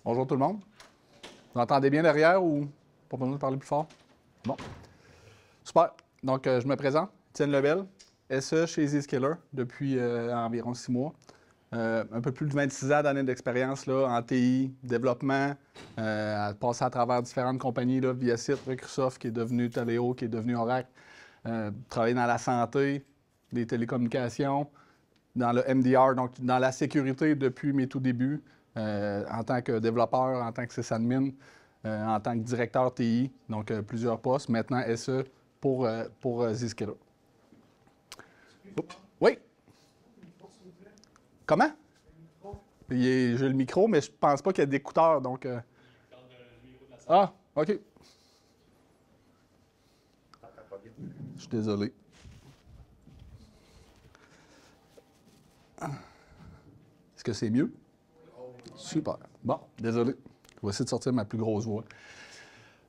Bonjour tout le monde. Vous entendez bien derrière ou pas besoin de parler plus fort? Bon. Super. Donc, je me présente, Étienne Lebel, SE chez Zscaler depuis environ 6 mois. Un peu plus de 26 ans d'années d'expérience là, en TI, développement, passé à travers différentes compagnies, là, ViaSys, Microsoft, qui est devenu Taleo, qui est devenu Oracle, travaillé dans la santé, les télécommunications, dans le MDR, donc dans la sécurité depuis mes tout débuts, en tant que développeur, en tant que sysadmin, en tant que directeur TI, donc plusieurs postes. Maintenant, SE pour Zscaler. Oui? Comment? J'ai le micro, mais je pense pas qu'il y a d'écouteurs, donc... Ah, OK. Je suis désolé. Est-ce que c'est mieux? Super. Bon, désolé. Je vais essayer de sortir ma plus grosse voix.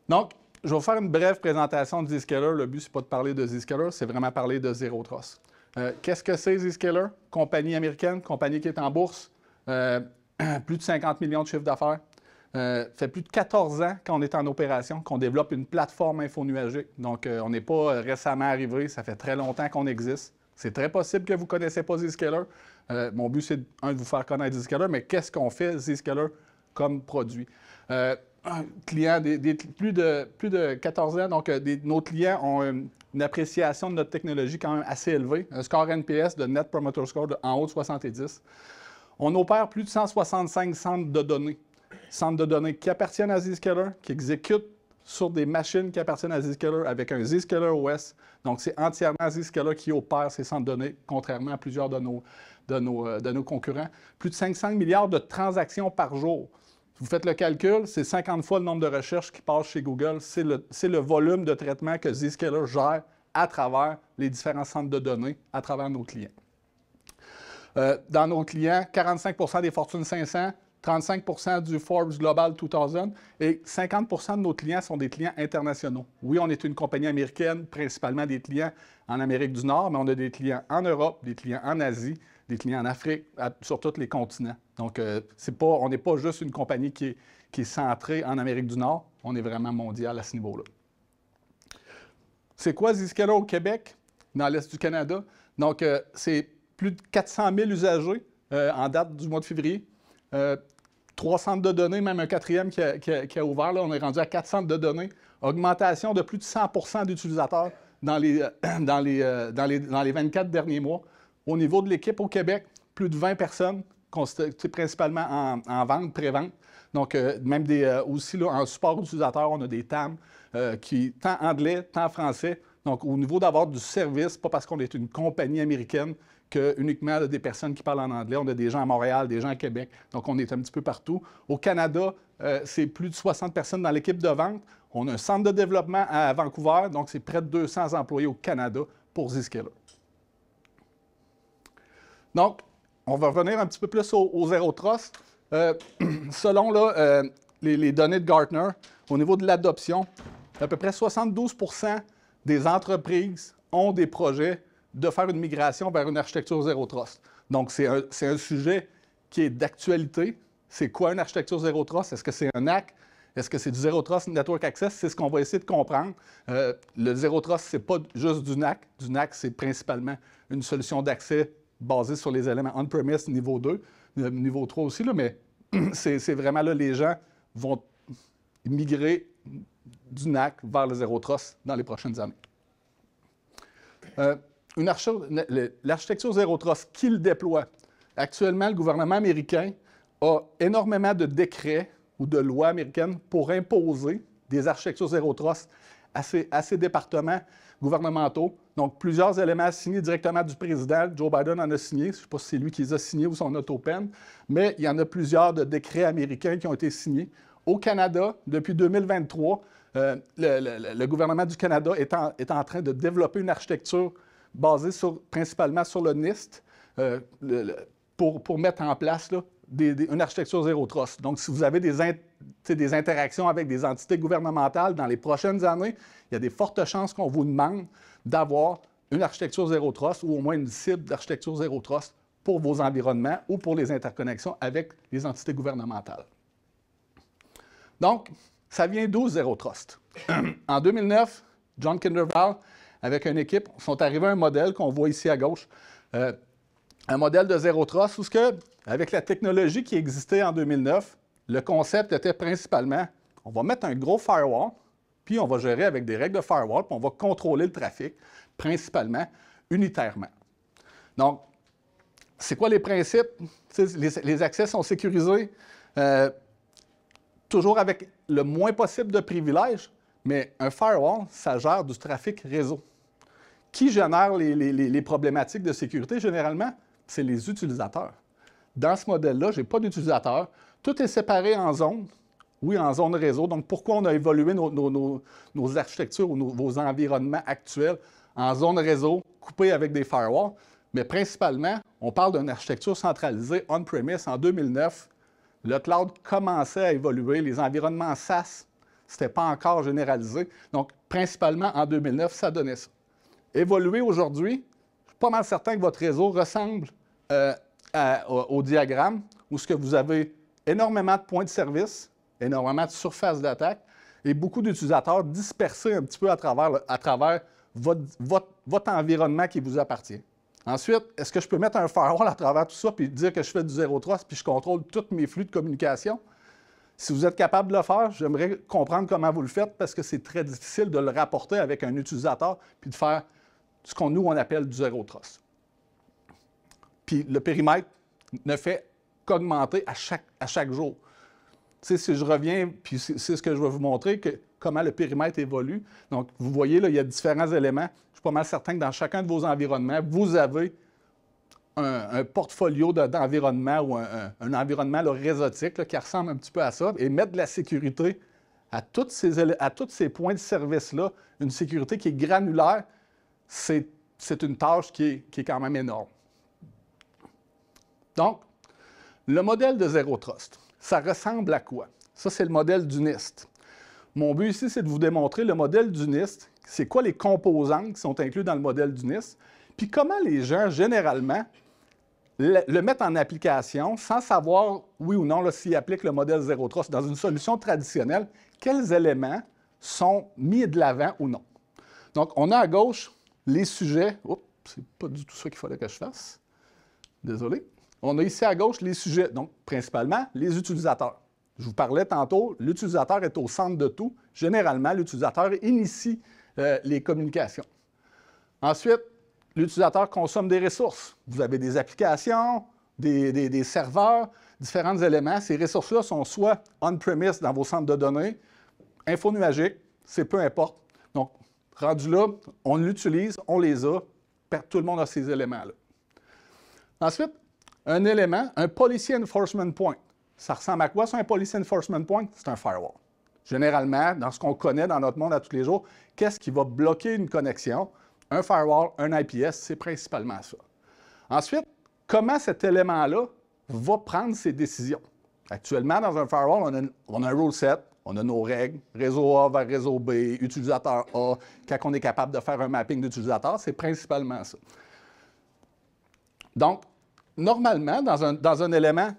Donc, je vais vous faire une brève présentation de Zscaler. Le but, ce n'est pas de parler de Zscaler, c'est vraiment parler de Zero Trust. Qu'est-ce que c'est Zscaler? Compagnie américaine, compagnie qui est en bourse, plus de 50 millions de chiffres d'affaires. Fait plus de 14 ans qu'on est en opération, qu'on développe une plateforme infonuagique. Donc, on n'est pas récemment arrivé, ça fait très longtemps qu'on existe. C'est très possible que vous ne connaissez pas Zscaler. Mon but, c'est, de vous faire connaître Zscaler, mais qu'est-ce qu'on fait Zscaler comme produit? Clients, plus de 14 ans, donc nos clients ont une appréciation de notre technologie quand même assez élevée, un score NPS de Net Promoter Score en haut de 70. On opère plus de 165 centres de données qui appartiennent à Zscaler, qui exécutent sur des machines qui appartiennent à Zscaler avec un Zscaler OS. Donc, c'est entièrement Zscaler qui opère ces centres de données, contrairement à plusieurs de nos concurrents. Plus de 500 milliards de transactions par jour. Vous faites le calcul, c'est 50 fois le nombre de recherches qui passent chez Google. C'est le volume de traitement que Zscaler gère à travers les différents centres de données, à travers nos clients. Dans nos clients, 45 des Fortune 500, 35 du Forbes Global 2000 et 50 de nos clients sont des clients internationaux. Oui, on est une compagnie américaine, principalement des clients en Amérique du Nord, mais on a des clients en Europe, des clients en Asie, des clients en Afrique, sur tous les continents. Donc, on n'est pas juste une compagnie qui est centrée en Amérique du Nord, on est vraiment mondial à ce niveau-là. C'est quoi Zscaler au Québec, dans l'Est du Canada? Donc, c'est plus de 400 000 usagers en date du mois de février. 3 centres de données, même un quatrième qui a ouvert. Là, on est rendu à 4 centres de données. Augmentation de plus de 100 d'utilisateurs dans les 24 derniers mois. Au niveau de l'équipe au Québec, plus de 20 personnes, principalement en vente, pré-vente. Donc, même aussi là, en support utilisateur, on a des TAM, tant anglais, tant français. Donc, au niveau d'avoir du service, pas parce qu'on est une compagnie américaine, que uniquement là, des personnes qui parlent en anglais. On a des gens à Montréal, des gens à Québec. Donc, on est un petit peu partout. Au Canada, c'est plus de 60 personnes dans l'équipe de vente. On a un centre de développement à Vancouver. Donc, c'est près de 200 employés au Canada pour Zscaler. Donc, on va revenir un petit peu plus au Zero Trust. Selon là, les données de Gartner, au niveau de l'adoption, à peu près 72 des entreprises ont des projets de faire une migration vers une architecture Zero Trust. Donc, c'est un sujet qui est d'actualité. C'est quoi une architecture Zero Trust? Est-ce que c'est un NAC? Est-ce que c'est du Zero Trust Network Access? C'est ce qu'on va essayer de comprendre. Le Zero Trust, ce n'est pas juste du NAC. Du NAC, c'est principalement une solution d'accès basée sur les éléments on-premise niveau 2, niveau 3 aussi, là, mais c'est vraiment là, les gens vont migrer du NAC vers le Zero Trust dans les prochaines années. L'architecture Zero Trust, qui le déploie? Actuellement, le gouvernement américain a énormément de décrets ou de lois américaines pour imposer des architectures Zero Trust à ces départements gouvernementaux. Donc, plusieurs éléments signés directement du président. Joe Biden en a signé. Je ne sais pas si c'est lui qui les a signés ou son autopen, mais il y en a plusieurs de décrets américains qui ont été signés. Au Canada, depuis 2023, le gouvernement du Canada est en train de développer une architecture basée principalement sur le NIST pour mettre en place là, une architecture Zero Trust. Donc, si vous avez des interactions avec des entités gouvernementales dans les prochaines années, il y a des fortes chances qu'on vous demande d'avoir une architecture Zero Trust ou au moins une cible d'architecture Zero Trust pour vos environnements ou pour les interconnexions avec les entités gouvernementales. Donc, ça vient d'où Zero Trust? En 2009, John Kinderval, avec une équipe, sont arrivés à un modèle qu'on voit ici à gauche, un modèle de Zero Trust où, avec la technologie qui existait en 2009, le concept était principalement, on va mettre un gros firewall, puis on va gérer avec des règles de firewall, puis on va contrôler le trafic, principalement, unitairement. Donc, c'est quoi les principes? Les accès sont sécurisés, toujours avec le moins possible de privilèges, mais un firewall, ça gère du trafic réseau. Qui génère les problématiques de sécurité généralement? C'est les utilisateurs. Dans ce modèle-là, je n'ai pas d'utilisateur. Tout est séparé en zones. Oui, en zone réseau. Donc, pourquoi on a évolué nos architectures ou vos environnements actuels en zone réseau, coupés avec des firewalls? Mais principalement, on parle d'une architecture centralisée on-premise en 2009. Le cloud commençait à évoluer. Les environnements SaaS, ce n'était pas encore généralisé. Donc, principalement, en 2009, ça donnait ça. Évoluer aujourd'hui, je suis pas mal certain que votre réseau ressemble au diagramme où ce que vous avez énormément de points de service, énormément de surfaces d'attaque et beaucoup d'utilisateurs dispersés un petit peu à travers votre environnement qui vous appartient. Ensuite, est-ce que je peux mettre un firewall à travers tout ça puis dire que je fais du Zero Trust puis je contrôle tous mes flux de communication? Si vous êtes capable de le faire, j'aimerais comprendre comment vous le faites parce que c'est très difficile de le rapporter avec un utilisateur puis de faire ce qu'on nous, on appelle du Zero Trust. Puis le périmètre ne fait qu'augmenter à chaque jour. Tu sais, si je reviens, puis c'est ce que je vais vous montrer, comment le périmètre évolue. Donc, vous voyez, là, il y a différents éléments. Je suis pas mal certain que dans chacun de vos environnements, vous avez un portfolio d'environnement ou un environnement là, réseautique là, qui ressemble un petit peu à ça, et mettre de la sécurité à tous ces points de service-là, une sécurité qui est granulaire, c'est une tâche qui est quand même énorme. Donc, le modèle de Zero Trust, ça ressemble à quoi? Ça, c'est le modèle du NIST. Mon but ici, c'est de vous démontrer le modèle du NIST, c'est quoi les composantes qui sont incluses dans le modèle du NIST, puis comment les gens, généralement, le mettent en application sans savoir, oui ou non, s'ils appliquent le modèle Zero Trust dans une solution traditionnelle, quels éléments sont mis de l'avant ou non. Donc, on a à gauche les sujets. Oups, c'est pas du tout ça qu'il fallait que je fasse. Désolé. On a ici à gauche les sujets, donc principalement les utilisateurs. Je vous parlais tantôt, l'utilisateur est au centre de tout. Généralement, l'utilisateur initie les communications. Ensuite, l'utilisateur consomme des ressources. Vous avez des applications, des serveurs, différents éléments. Ces ressources-là sont soit on-premise dans vos centres de données, infonuagiques, c'est peu importe. Donc, rendu là, on l'utilise, on les a, tout le monde a ces éléments-là. Ensuite, un élément, un Policy Enforcement Point. Ça ressemble à quoi, ça, un Policy Enforcement Point? C'est un firewall. Généralement, dans ce qu'on connaît dans notre monde à tous les jours, qu'est-ce qui va bloquer une connexion? Un firewall, un IPS, c'est principalement ça. Ensuite, comment cet élément-là va prendre ses décisions? Actuellement, dans un firewall, on a un rule set, on a nos règles, réseau A vers réseau B, utilisateur A. Quand on est capable de faire un mapping d'utilisateur, c'est principalement ça. Donc, normalement, dans un élément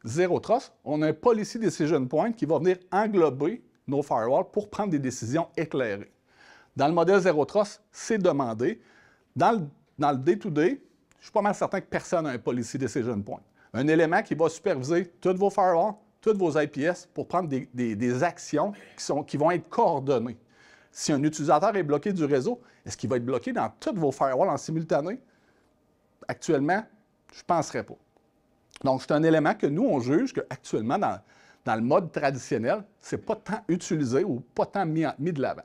Zero Trust, on a un Policy Decision Point qui va venir englober nos firewalls pour prendre des décisions éclairées. Dans le modèle Zero Trust, c'est demandé. Dans le day-to-day, je suis pas mal certain que personne n'a un Policy Decision Point. Un élément qui va superviser tous vos firewalls, tous vos IPS pour prendre des actions qui vont être coordonnées. Si un utilisateur est bloqué du réseau, est-ce qu'il va être bloqué dans tous vos firewalls en simultané? Actuellement, je ne penserais pas. Donc, c'est un élément que nous, on juge qu'actuellement, dans le mode traditionnel, ce n'est pas tant utilisé ou pas tant mis de l'avant.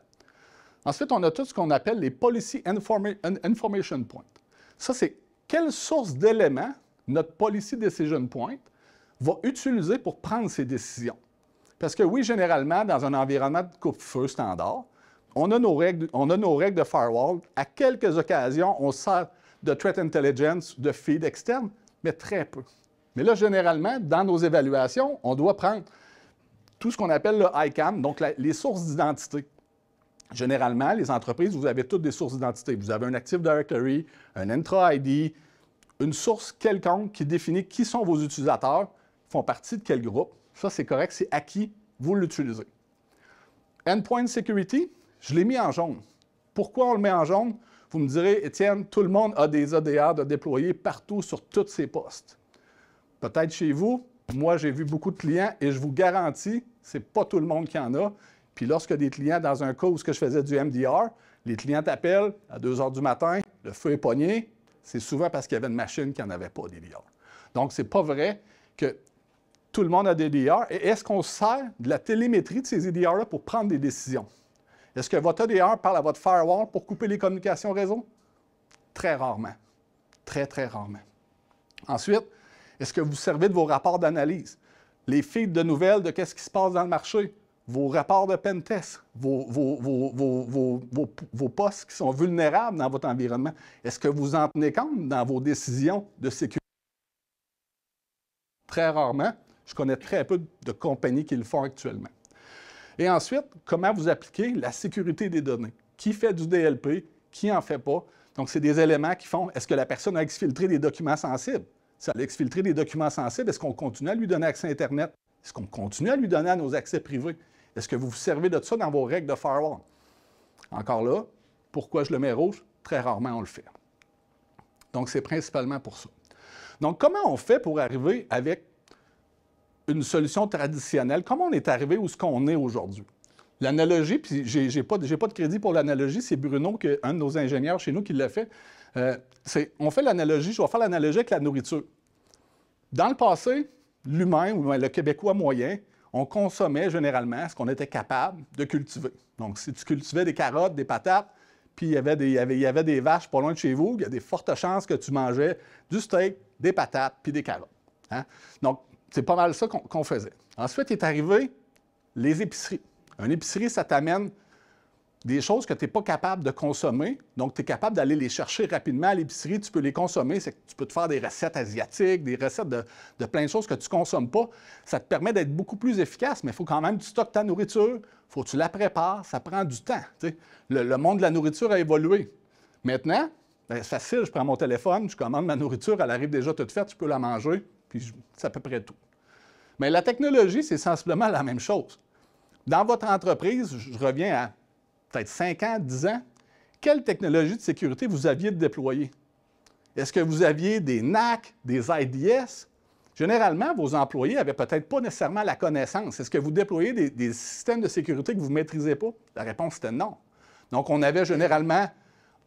Ensuite, on a tout ce qu'on appelle les Policy Information Points. Ça, c'est quelle source d'éléments notre Policy Decision Point va utiliser pour prendre ses décisions. Parce que oui, généralement, dans un environnement de coupe-feu standard, on a nos règles de firewall. À quelques occasions, on sert de threat intelligence, de feed externe, mais très peu. Mais là, généralement, dans nos évaluations, on doit prendre tout ce qu'on appelle le ICAM, donc les sources d'identité. Généralement, les entreprises, vous avez toutes des sources d'identité. Vous avez un Active Directory, un Entra ID, une source quelconque qui définit qui sont vos utilisateurs, font partie de quel groupe. Ça, c'est correct, c'est acquis vous l'utilisez. Endpoint Security, je l'ai mis en jaune. Pourquoi on le met en jaune? Vous me direz, Étienne, tout le monde a des ADR de déployer partout sur tous ses postes. Peut-être chez vous, moi j'ai vu beaucoup de clients et je vous garantis, ce n'est pas tout le monde qui en a. Puis lorsque des clients, dans un cas où je faisais du MDR, les clients t'appellent à 2 h du matin, le feu est pogné, c'est souvent parce qu'il y avait une machine qui n'en avait pas d'EDR. Donc, ce n'est pas vrai que tout le monde a des EDR. Et est-ce qu'on sert de la télémétrie de ces EDR-là pour prendre des décisions? Est-ce que votre EDR parle à votre firewall pour couper les communications réseau? Très rarement. Très, très rarement. Ensuite, est-ce que vous servez de vos rapports d'analyse? Les feeds de nouvelles de qu'est-ce qui se passe dans le marché? Vos rapports de pentest, vos postes qui sont vulnérables dans votre environnement. Est-ce que vous en tenez compte dans vos décisions de sécurité? Très rarement. Je connais très peu de compagnies qui le font actuellement. Et ensuite, comment vous appliquez la sécurité des données? Qui fait du DLP? Qui n'en fait pas? Donc, c'est des éléments qui font, est-ce que la personne a exfiltré des documents sensibles? Si elle a exfiltré des documents sensibles, est-ce qu'on continue à lui donner accès à Internet? Est-ce qu'on continue à lui donner à nos accès privés? Est-ce que vous vous servez de ça dans vos règles de firewall? Encore là, pourquoi je le mets rouge? Très rarement, on le fait. Donc, c'est principalement pour ça. Donc, comment on fait pour arriver avec une solution traditionnelle? Comment on est arrivé où ce qu'on est aujourd'hui? L'analogie, puis j'ai pas de crédit pour l'analogie, c'est Bruno, un de nos ingénieurs chez nous, qui l'a fait. On fait l'analogie, je vais faire l'analogie avec la nourriture. Dans le passé, l'humain, ou le Québécois moyen, on consommait généralement ce qu'on était capable de cultiver. Donc, si tu cultivais des carottes, des patates, puis il y avait des vaches pas loin de chez vous, il y a des fortes chances que tu mangeais du steak, des patates, puis des carottes. Hein? Donc, c'est pas mal ça qu'on faisait. Ensuite, est arrivé les épiceries. Une épicerie, ça t'amène des choses que tu n'es pas capable de consommer. Donc, tu es capable d'aller les chercher rapidement à l'épicerie. Tu peux les consommer. C'est que tu peux te faire des recettes asiatiques, des recettes de plein de choses que tu ne consommes pas. Ça te permet d'être beaucoup plus efficace, mais il faut quand même que tu stockes ta nourriture. Il faut que tu la prépares. Ça prend du temps. Le monde de la nourriture a évolué. Maintenant, c'est facile. Je prends mon téléphone, je commande ma nourriture. Elle arrive déjà toute faite. Je peux la manger. Puis, c'est à peu près tout. Mais la technologie, c'est sensiblement la même chose. Dans votre entreprise, je reviens à peut-être 5 ans, 10 ans, quelle technologie de sécurité vous aviez déployée? Est-ce que vous aviez des NAC, des IDS? Généralement, vos employés n'avaient peut-être pas nécessairement la connaissance. Est-ce que vous déployez des systèmes de sécurité que vous ne maîtrisez pas? La réponse était non. Donc, on avait généralement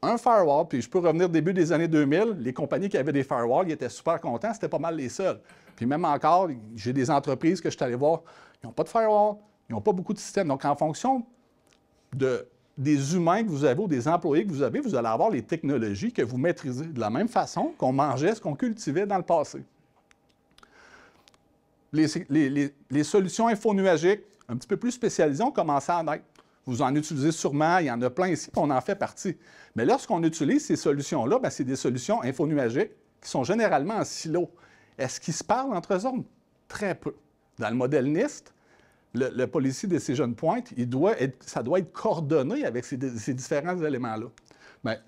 un firewall, puis je peux revenir au début des années 2000, les compagnies qui avaient des firewalls, ils étaient super contents, c'était pas mal les seuls. Puis même encore, j'ai des entreprises que je suis allé voir, ils n'ont pas de firewall, ils n'ont pas beaucoup de systèmes. Donc, en fonction des humains que vous avez ou des employés que vous avez, vous allez avoir les technologies que vous maîtrisez de la même façon qu'on mangeait ce qu'on cultivait dans le passé. Les solutions infonuagiques, un petit peu plus spécialisées, ont commencé à naître. Vous en utilisez sûrement, il y en a plein ici, puis on en fait partie. Mais lorsqu'on utilise ces solutions-là, c'est des solutions infonuagiques qui sont généralement en silo. Est-ce qu'ils se parlent entre eux autres? Très peu. Dans le modèle NIST, le Policy Decision Point, ça doit être coordonné avec ces différents éléments-là. Mais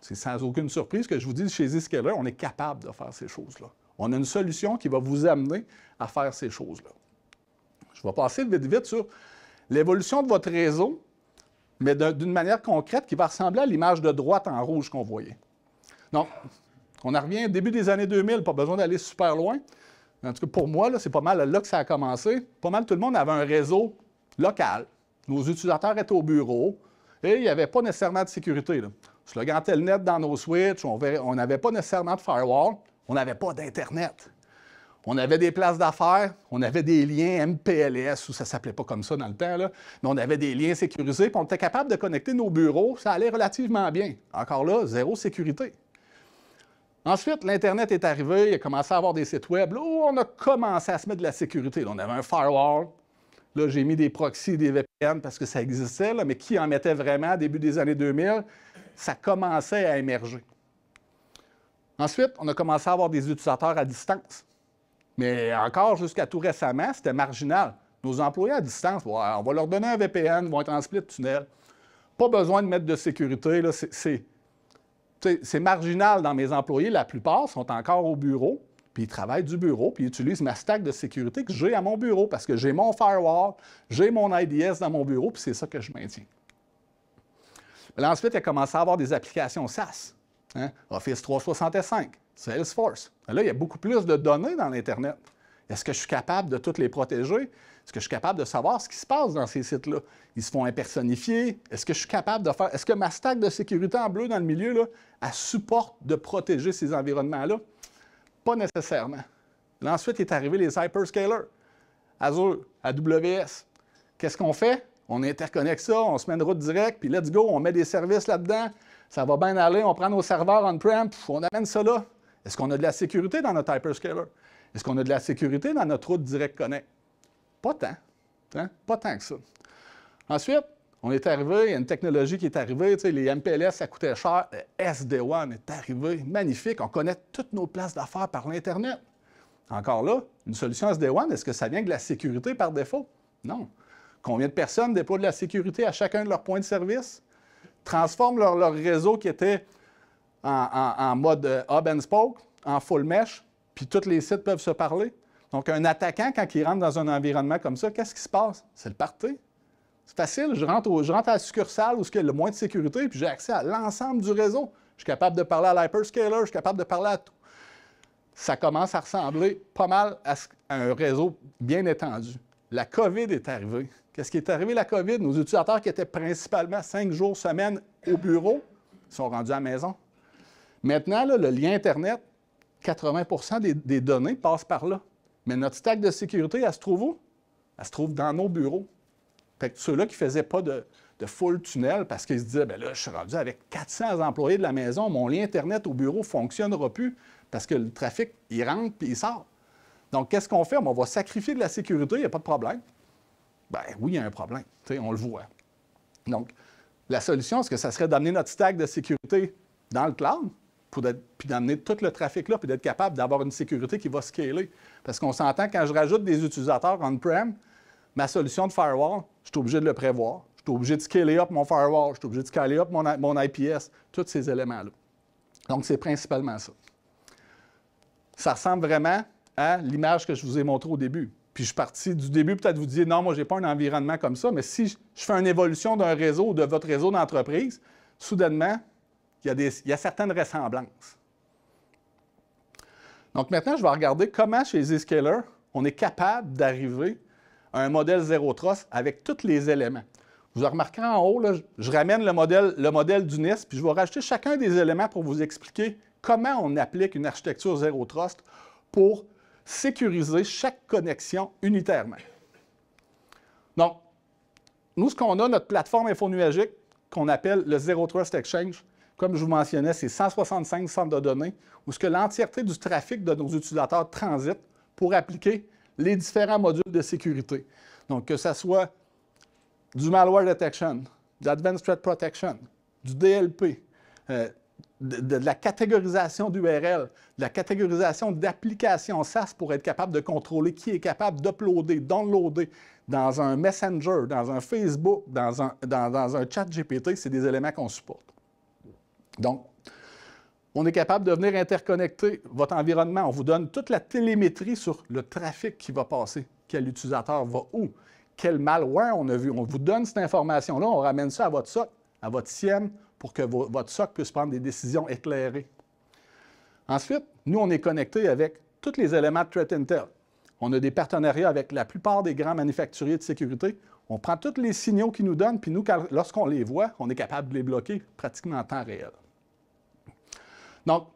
c'est sans aucune surprise que je vous dis, chez Zscaler, on est capable de faire ces choses-là. On a une solution qui va vous amener à faire ces choses-là. Je vais passer vite sur l'évolution de votre réseau, mais d'une manière concrète qui va ressembler à l'image de droite en rouge qu'on voyait. Donc, on en revient au début des années 2000, pas besoin d'aller super loin. En tout cas, pour moi, c'est pas mal là que ça a commencé. Pas mal tout le monde avait un réseau local. Nos utilisateurs étaient au bureau et il n'y avait pas nécessairement de sécurité. Sur le grand Telnet dans nos switches, on n'avait pas nécessairement de firewall, on n'avait pas d'Internet. On avait des places d'affaires, on avait des liens MPLS, ou ça ne s'appelait pas comme ça dans le temps, là, mais on avait des liens sécurisés, puis on était capable de connecter nos bureaux, ça allait relativement bien. Encore là, zéro sécurité. Ensuite, l'Internet est arrivé, il a commencé à avoir des sites web, là où on a commencé à se mettre de la sécurité. Là, on avait un firewall, là j'ai mis des proxys, des VPN parce que ça existait, là, mais qui en mettait vraiment, début des années 2000, ça commençait à émerger. Ensuite, on a commencé à avoir des utilisateurs à distance. Mais encore jusqu'à tout récemment, c'était marginal. Nos employés à distance, on va leur donner un VPN, ils vont être en split tunnel. Pas besoin de mettre de sécurité. C'est marginal dans mes employés. La plupart sont encore au bureau. Puis puis ils travaillent du bureau, puis ils utilisent ma stack de sécurité que j'ai à mon bureau, parce que j'ai mon firewall, j'ai mon IDS dans mon bureau, puis c'est ça que je maintiens. Mais là, ensuite, il a commencé à avoir des applications SaaS, hein? Office 365, Salesforce. Là, il y a beaucoup plus de données dans l'Internet. Est-ce que je suis capable de toutes les protéger? Est-ce que je suis capable de savoir ce qui se passe dans ces sites-là? Ils se font impersonnifier. Est-ce que je suis capable de faire... Est-ce que ma stack de sécurité en bleu dans le milieu, là, elle supporte de protéger ces environnements-là? Pas nécessairement. Là, ensuite, il est arrivé les hyperscalers. Azure, AWS. Qu'est-ce qu'on fait? On interconnecte ça, on se met une route directe, puis let's go, on met des services là-dedans. Ça va bien aller, on prend nos serveurs on-prem, on amène ça là. Est-ce qu'on a de la sécurité dans notre hyperscaler? Est-ce qu'on a de la sécurité dans notre route direct connect? Pas tant. Hein? Pas tant que ça. Ensuite, on est arrivé, il y a une technologie qui est arrivée, tu sais, les MPLS, ça coûtait cher. Le SD-WAN est arrivé, magnifique. On connaît toutes nos places d'affaires par l'Internet. Encore là, une solution SD-WAN, est-ce que ça vient de la sécurité par défaut? Non. Combien de personnes déploient de la sécurité à chacun de leurs points de service? Transforment leur réseau qui était en mode hub and spoke, en full mesh, puis tous les sites peuvent se parler. Donc, un attaquant, quand il rentre dans un environnement comme ça, qu'est-ce qui se passe? C'est le party. C'est facile. Je rentre à la succursale où il y a le moins de sécurité, puis j'ai accès à l'ensemble du réseau. Je suis capable de parler à l'hyperscaler, je suis capable de parler à tout. Ça commence à ressembler pas mal à un réseau bien étendu. La COVID est arrivée. Qu'est-ce qui est arrivé, la COVID? Nos utilisateurs qui étaient principalement 5 jours semaine au bureau sont rendus à la maison. Maintenant, là, le lien Internet, 80 des données passent par là. Mais notre stack de sécurité, elle se trouve où? Elle se trouve dans nos bureaux. Fait que ceux-là qui ne faisaient pas de full tunnel parce qu'ils se disaient, bien là, je suis rendu avec 400 employés de la maison, mon lien Internet au bureau ne fonctionnera plus parce que le trafic, il rentre puis il sort. Donc, qu'est-ce qu'on fait? On va sacrifier de la sécurité, il n'y a pas de problème. Bien oui, il y a un problème. On le voit. Donc, la solution, est-ce que ça serait d'amener notre stack de sécurité dans le cloud, puis d'amener tout le trafic là, puis d'être capable d'avoir une sécurité qui va scaler? Parce qu'on s'entend, quand je rajoute des utilisateurs on-prem, ma solution de firewall, je suis obligé de le prévoir. Je suis obligé de scaler up mon firewall, je suis obligé de scaler up mon IPS, tous ces éléments-là. Donc, c'est principalement ça. Ça ressemble vraiment à l'image que je vous ai montrée au début. Puis je suis parti du début, peut-être vous disiez, non, moi, je n'ai pas un environnement comme ça, mais si je fais une évolution d'un réseau ou de votre réseau d'entreprise, soudainement, il y a certaines ressemblances. Donc maintenant, je vais regarder comment, chez Zscaler, on est capable d'arriver à un modèle Zero Trust avec tous les éléments. Vous remarquerez en haut, là, je ramène le modèle du NIST, puis je vais rajouter chacun des éléments pour vous expliquer comment on applique une architecture Zero Trust pour sécuriser chaque connexion unitairement. Donc, nous, ce qu'on a, notre plateforme infonuagique, qu'on appelle le Zero Trust Exchange, comme je vous mentionnais, c'est 165 centres de données où ce que l'entièreté du trafic de nos utilisateurs transite pour appliquer les différents modules de sécurité. Donc, que ce soit du malware detection, de l'advanced threat protection, du DLP, de la catégorisation d'URL, de la catégorisation d'applications SaaS pour être capable de contrôler qui est capable d'uploader, downloader dans un Messenger, dans un Facebook, dans un chat GPT, c'est des éléments qu'on supporte. Donc, on est capable de venir interconnecter votre environnement. On vous donne toute la télémétrie sur le trafic qui va passer, quel utilisateur va où, quel malware on a vu. On vous donne cette information-là, on ramène ça à votre SOC, à votre SIEM, pour que votre SOC puisse prendre des décisions éclairées. Ensuite, nous, on est connecté avec tous les éléments de Threat Intel. On a des partenariats avec la plupart des grands manufacturiers de sécurité. On prend tous les signaux qu'ils nous donnent, puis nous, lorsqu'on les voit, on est capable de les bloquer pratiquement en temps réel. Donc,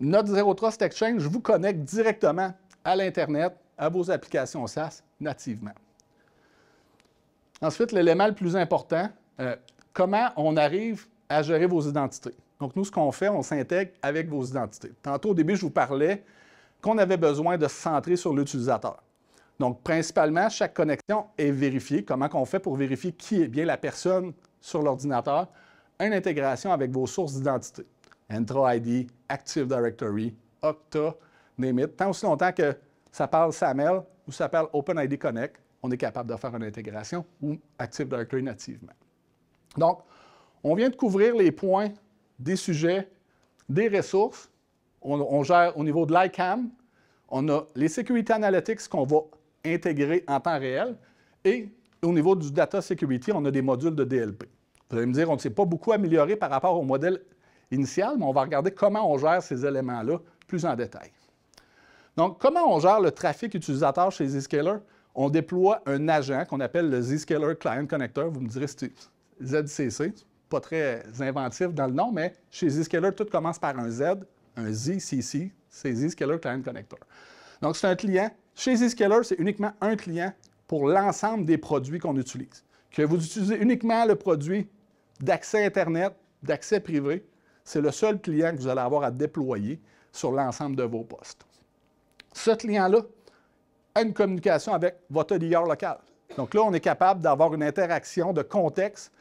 notre Zero Trust Exchange vous connecte directement à l'Internet, à vos applications SaaS nativement. Ensuite, l'élément le plus important, comment on arrive à gérer vos identités. Donc, nous, ce qu'on fait, on s'intègre avec vos identités. Tantôt, au début, je vous parlais qu'on avait besoin de se centrer sur l'utilisateur. Donc, principalement, chaque connexion est vérifiée. Comment on fait pour vérifier qui est bien la personne sur l'ordinateur? Une intégration avec vos sources d'identité. Entra ID, Active Directory, Okta, name it. Tant aussi longtemps que ça parle SAML ou ça parle OpenID Connect, on est capable de faire une intégration ou Active Directory nativement. Donc, on vient de couvrir les points des sujets, des ressources on gère au niveau de l'ICAM, on a les Security Analytics qu'on va intégrer en temps réel, et au niveau du Data Security, on a des modules de DLP. Vous allez me dire, on ne s'est pas beaucoup amélioré par rapport au modèle initial, mais on va regarder comment on gère ces éléments-là plus en détail. Donc, comment on gère le trafic utilisateur chez Zscaler? On déploie un agent qu'on appelle le Zscaler Client Connector. Vous me direz, c'est ZCC, pas très inventif dans le nom, mais chez Zscaler, tout commence par un Z, un ZCC, c'est Zscaler Client Connector. Donc, c'est un client. Chez Zscaler, c'est uniquement un client pour l'ensemble des produits qu'on utilise. Que vous utilisez uniquement le produit d'accès Internet, d'accès privé, c'est le seul client que vous allez avoir à déployer sur l'ensemble de vos postes. Ce client-là a une communication avec votre EDR local. Donc là, on est capable d'avoir une interaction de contexte.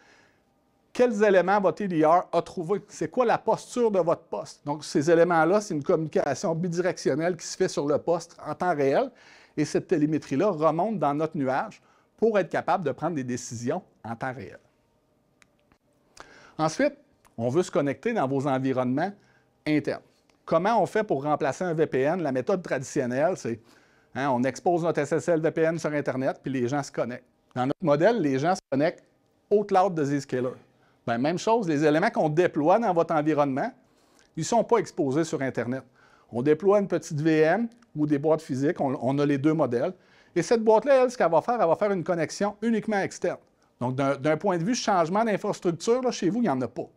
Quels éléments votre EDR a trouvé? C'est quoi la posture de votre poste? Donc, ces éléments-là, c'est une communication bidirectionnelle qui se fait sur le poste en temps réel. Et cette télémétrie-là remonte dans notre nuage pour être capable de prendre des décisions en temps réel. Ensuite, on veut se connecter dans vos environnements internes. Comment on fait pour remplacer un VPN? La méthode traditionnelle, c'est on expose notre SSL VPN sur Internet, puis les gens se connectent. Dans notre modèle, les gens se connectent au cloud de Zscaler. Bien, même chose, les éléments qu'on déploie dans votre environnement, ils ne sont pas exposés sur Internet. On déploie une petite VM ou des boîtes physiques, on a les deux modèles. Et cette boîte-là, elle, ce qu'elle va faire une connexion uniquement externe. Donc, d'un point de vue changement d'infrastructure, là, chez vous, il n'y en a pas.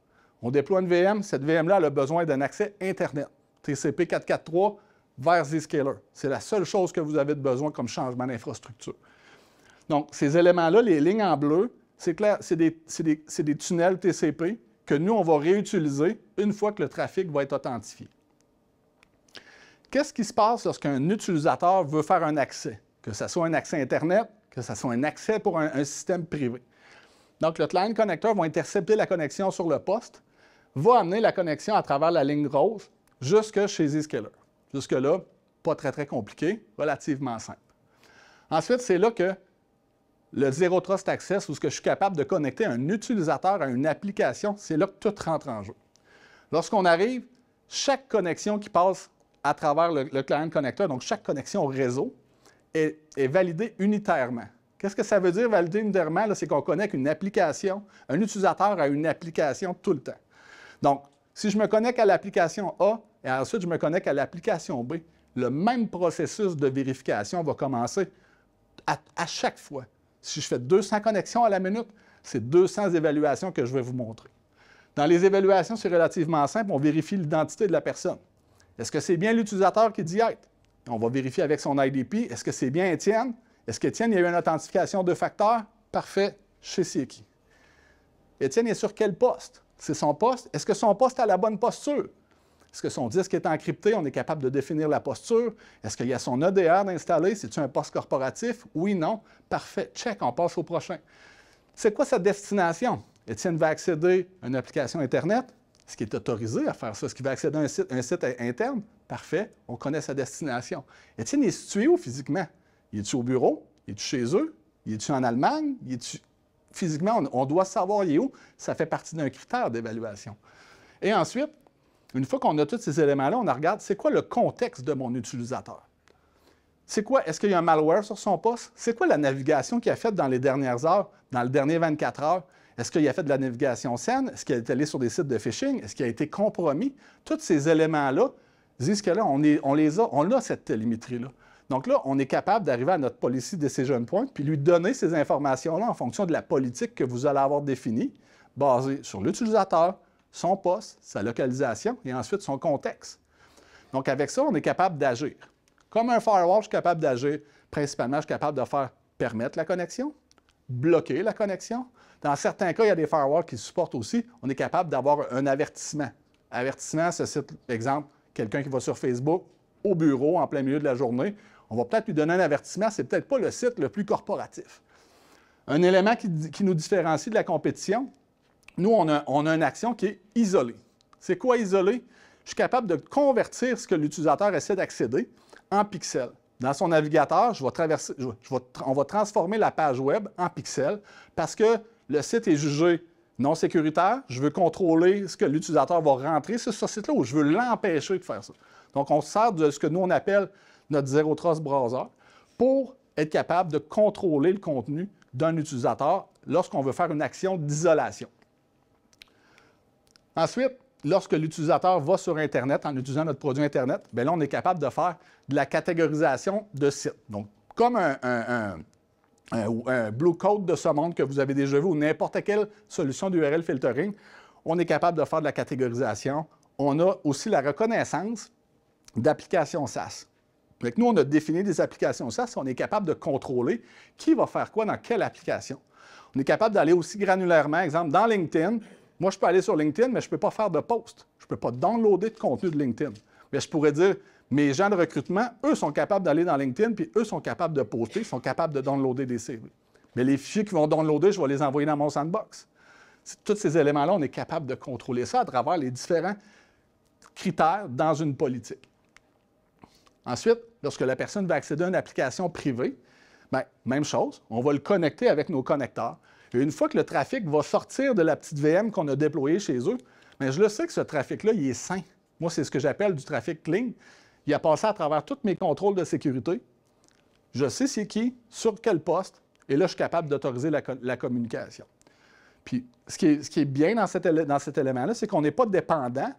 On déploie une VM, cette VM-là, elle a besoin d'un accès Internet. TCP 443 vers Zscaler. C'est la seule chose que vous avez besoin comme changement d'infrastructure. Donc, ces éléments-là, les lignes en bleu, c'est clair, c'est des tunnels TCP que nous, on va réutiliser une fois que le trafic va être authentifié. Qu'est-ce qui se passe lorsqu'un utilisateur veut faire un accès? Que ce soit un accès Internet, que ce soit un accès pour un système privé. Donc, le Client Connector va intercepter la connexion sur le poste, va amener la connexion à travers la ligne rose jusque chez Zscaler. Jusque-là, pas très, très compliqué, relativement simple. Ensuite, c'est là que le Zero Trust Access, où ce que je suis capable de connecter un utilisateur à une application, c'est là que tout rentre en jeu. Lorsqu'on arrive, chaque connexion qui passe à travers le Client Connector, donc chaque connexion au réseau, est validée unitairement. Qu'est-ce que ça veut dire, valider unitairement? C'est qu'on connecte une application, un utilisateur à une application tout le temps. Donc, si je me connecte à l'application A et ensuite je me connecte à l'application B, le même processus de vérification va commencer à chaque fois. Si je fais 200 connexions à la minute, c'est 200 évaluations que je vais vous montrer. Dans les évaluations, c'est relativement simple. On vérifie l'identité de la personne. Est-ce que c'est bien l'utilisateur qui dit être? On va vérifier avec son IDP. Est-ce que c'est bien Étienne? Est-ce qu'Étienne, il y a eu une authentification de facteurs? Parfait. Chez c'est qui? Étienne est sur quel poste? C'est son poste. Est-ce que son poste a la bonne posture? Est-ce que son disque est encrypté? On est capable de définir la posture. Est-ce qu'il y a son EDR installé? C'est-tu un poste corporatif? Oui, non. Parfait. Check, on passe au prochain. C'est quoi sa destination? Étienne va accéder à une application Internet. Est-ce qu'il est autorisé à faire ça? Est-ce qu'il va accéder à un site interne? Parfait. On connaît sa destination. Étienne est situé où physiquement? Il est-tu au bureau? Il est-tu chez eux? Il est-tu en Allemagne? Il est-tu... Physiquement, on doit savoir il est où. Ça fait partie d'un critère d'évaluation. Et ensuite, une fois qu'on a tous ces éléments-là, on regarde c'est quoi le contexte de mon utilisateur. C'est quoi? Est-ce qu'il y a un malware sur son poste? C'est quoi la navigation qu'il a faite dans les dernières heures, dans les dernières 24 heures? Est-ce qu'il a fait de la navigation saine? Est-ce qu'il est allé sur des sites de phishing? Est-ce qu'il a été compromis? Tous ces éléments-là, disent que là, on a cette télémétrie-là. Donc là, on est capable d'arriver à notre policy decision point puis lui donner ces informations-là en fonction de la politique que vous allez avoir définie, basée sur l'utilisateur, son poste, sa localisation et ensuite son contexte. Donc avec ça, on est capable d'agir. Comme un firewall, je suis capable d'agir. Principalement, je suis capable de faire permettre la connexion, bloquer la connexion. Dans certains cas, il y a des firewalls qui supportent aussi. On est capable d'avoir un avertissement. Avertissement, ce site, exemple, quelqu'un qui va sur Facebook au bureau en plein milieu de la journée, on va peut-être lui donner un avertissement. Ce n'est peut-être pas le site le plus corporatif. Un élément qui nous différencie de la compétition, nous, on a une action qui est isolée. C'est quoi isolé? Je suis capable de convertir ce que l'utilisateur essaie d'accéder en pixels. Dans son navigateur, on va transformer la page web en pixels parce que le site est jugé non sécuritaire, je veux contrôler ce que l'utilisateur va rentrer sur ce site-là ou je veux l'empêcher de faire ça. Donc, on se sert de ce que nous, on appelle notre Zero Trust Browser pour être capable de contrôler le contenu d'un utilisateur lorsqu'on veut faire une action d'isolation. Ensuite, lorsque l'utilisateur va sur Internet en utilisant notre produit Internet, bien là, on est capable de faire de la catégorisation de sites. Donc, comme un Blue Code de ce monde que vous avez déjà vu ou n'importe quelle solution d'URL filtering, on est capable de faire de la catégorisation. On a aussi la reconnaissance d'applications SaaS. Donc, nous, on a défini des applications SaaS, on est capable de contrôler qui va faire quoi dans quelle application. On est capable d'aller aussi granulairement, exemple, dans LinkedIn. Moi, je peux aller sur LinkedIn, mais je ne peux pas faire de post. Je ne peux pas downloader de contenu de LinkedIn. Mais je pourrais dire, mes gens de recrutement, eux, sont capables d'aller dans LinkedIn, puis eux sont capables de poster, sont capables de downloader des CV. Mais les fichiers qu'ils vont downloader, je vais les envoyer dans mon sandbox. Tous ces éléments-là, on est capable de contrôler ça à travers les différents critères dans une politique. Ensuite, lorsque la personne va accéder à une application privée, bien, même chose, on va le connecter avec nos connecteurs. Et une fois que le trafic va sortir de la petite VM qu'on a déployée chez eux, bien, je le sais que ce trafic-là, il est sain. Moi, c'est ce que j'appelle du trafic clean. Il a passé à travers tous mes contrôles de sécurité. Je sais c'est qui, sur quel poste, et là, je suis capable d'autoriser la communication. Puis, ce qui est bien dans cet élément-là, c'est qu'on n'est pas dépendant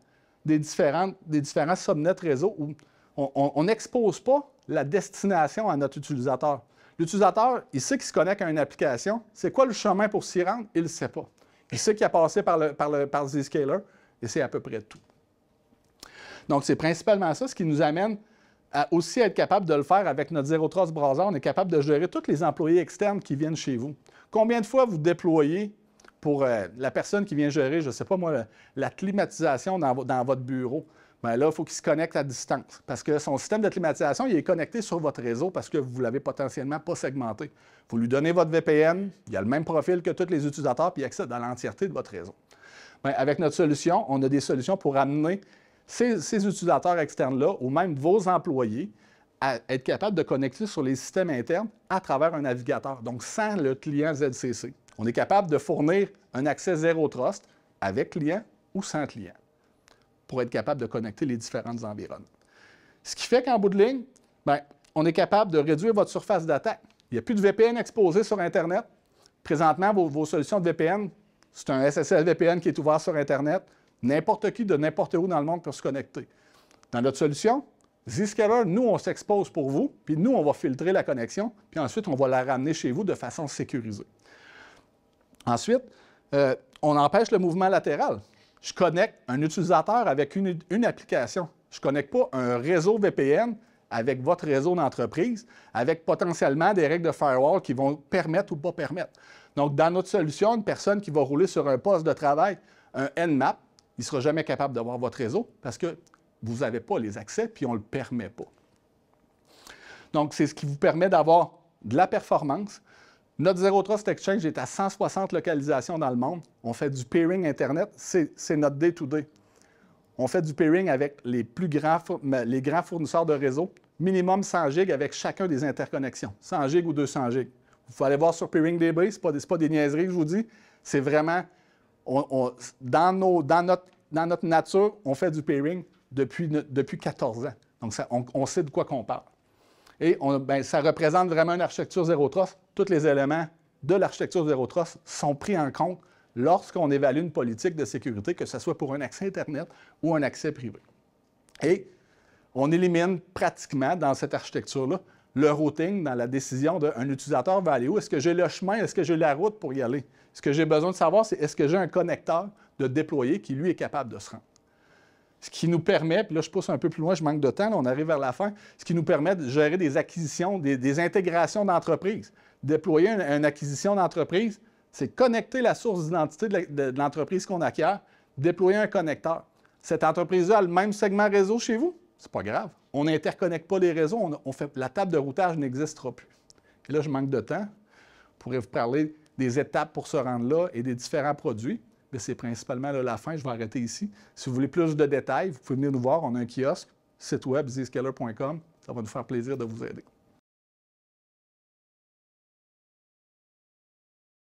des différents subnets réseau où on n'expose pas la destination à notre utilisateur. L'utilisateur, il sait qu'il se connecte à une application. C'est quoi le chemin pour s'y rendre? Il ne le sait pas. Il sait qu'il a passé par Zscaler, et c'est à peu près tout. Donc, c'est principalement ça, ce qui nous amène à aussi être capable de le faire avec notre Zero Trust Browser. On est capable de gérer tous les employés externes qui viennent chez vous. Combien de fois vous déployez pour la personne qui vient gérer, je ne sais pas moi, la climatisation dans votre bureau? Bien là, il faut qu'il se connecte à distance parce que son système de climatisation, il est connecté sur votre réseau parce que vous ne l'avez potentiellement pas segmenté. Vous lui donnez votre VPN, il a le même profil que tous les utilisateurs, puis il accède à l'entièreté de votre réseau. Bien, avec notre solution, on a des solutions pour amener ces utilisateurs externes-là, ou même vos employés, à être capables de connecter sur les systèmes internes à travers un navigateur, donc sans le client ZCC. On est capable de fournir un accès Zero Trust avec client ou sans client pour être capable de connecter les différents environnements. Ce qui fait qu'en bout de ligne, bien, on est capable de réduire votre surface d'attaque. Il n'y a plus de VPN exposé sur Internet. Présentement, vos solutions de VPN, c'est un SSL VPN qui est ouvert sur Internet. N'importe qui de n'importe où dans le monde peut se connecter. Dans notre solution, Zscaler, nous, on s'expose pour vous, puis nous, on va filtrer la connexion, puis ensuite, on va la ramener chez vous de façon sécurisée. Ensuite, on empêche le mouvement latéral. Je connecte un utilisateur avec une application. Je ne connecte pas un réseau VPN avec votre réseau d'entreprise, avec potentiellement des règles de firewall qui vont permettre ou pas permettre. Donc, dans notre solution, une personne qui va rouler sur un poste de travail, un Nmap, il ne sera jamais capable d'avoir votre réseau parce que vous n'avez pas les accès puis on ne le permet pas. Donc, c'est ce qui vous permet d'avoir de la performance. Notre Zero Trust Exchange est à 160 localisations dans le monde. On fait du peering Internet, c'est notre day-to-day. On fait du peering avec les grands fournisseurs de réseau, minimum 100 gigs avec chacun des interconnexions, 100 gigs ou 200 gigs. Vous pouvez aller voir sur PeeringDB, ce n'est pas des niaiseries que je vous dis, c'est vraiment, dans notre nature, on fait du peering depuis 14 ans. Donc, on sait de quoi qu'on parle. Et ça représente vraiment une architecture Zero Trust. Tous les éléments de l'architecture Zero Trust sont pris en compte lorsqu'on évalue une politique de sécurité, que ce soit pour un accès Internet ou un accès privé. Et on élimine pratiquement dans cette architecture-là le routing dans la décision d'un utilisateur va aller où? Est-ce que j'ai le chemin? Est-ce que j'ai la route pour y aller? Ce que j'ai besoin de savoir, c'est est-ce que j'ai un connecteur de déployer qui, lui, est capable de se rendre? Ce qui nous permet, puis là, je pousse un peu plus loin, je manque de temps, là, on arrive vers la fin, ce qui nous permet de gérer des acquisitions, des intégrations d'entreprises. Déployer une acquisition d'entreprise, c'est connecter la source d'identité de l'entreprise qu'on acquiert, déployer un connecteur. Cette entreprise-là a le même segment réseau chez vous? C'est pas grave. On n'interconnecte pas les réseaux, la table de routage n'existera plus. Et là, je manque de temps. Je pourrais vous parler des étapes pour se rendre là et des différents produits. Mais c'est principalement là, la fin. Je vais arrêter ici. Si vous voulez plus de détails, vous pouvez venir nous voir. On a un kiosque, site web, zscaler.com. Ça va nous faire plaisir de vous aider.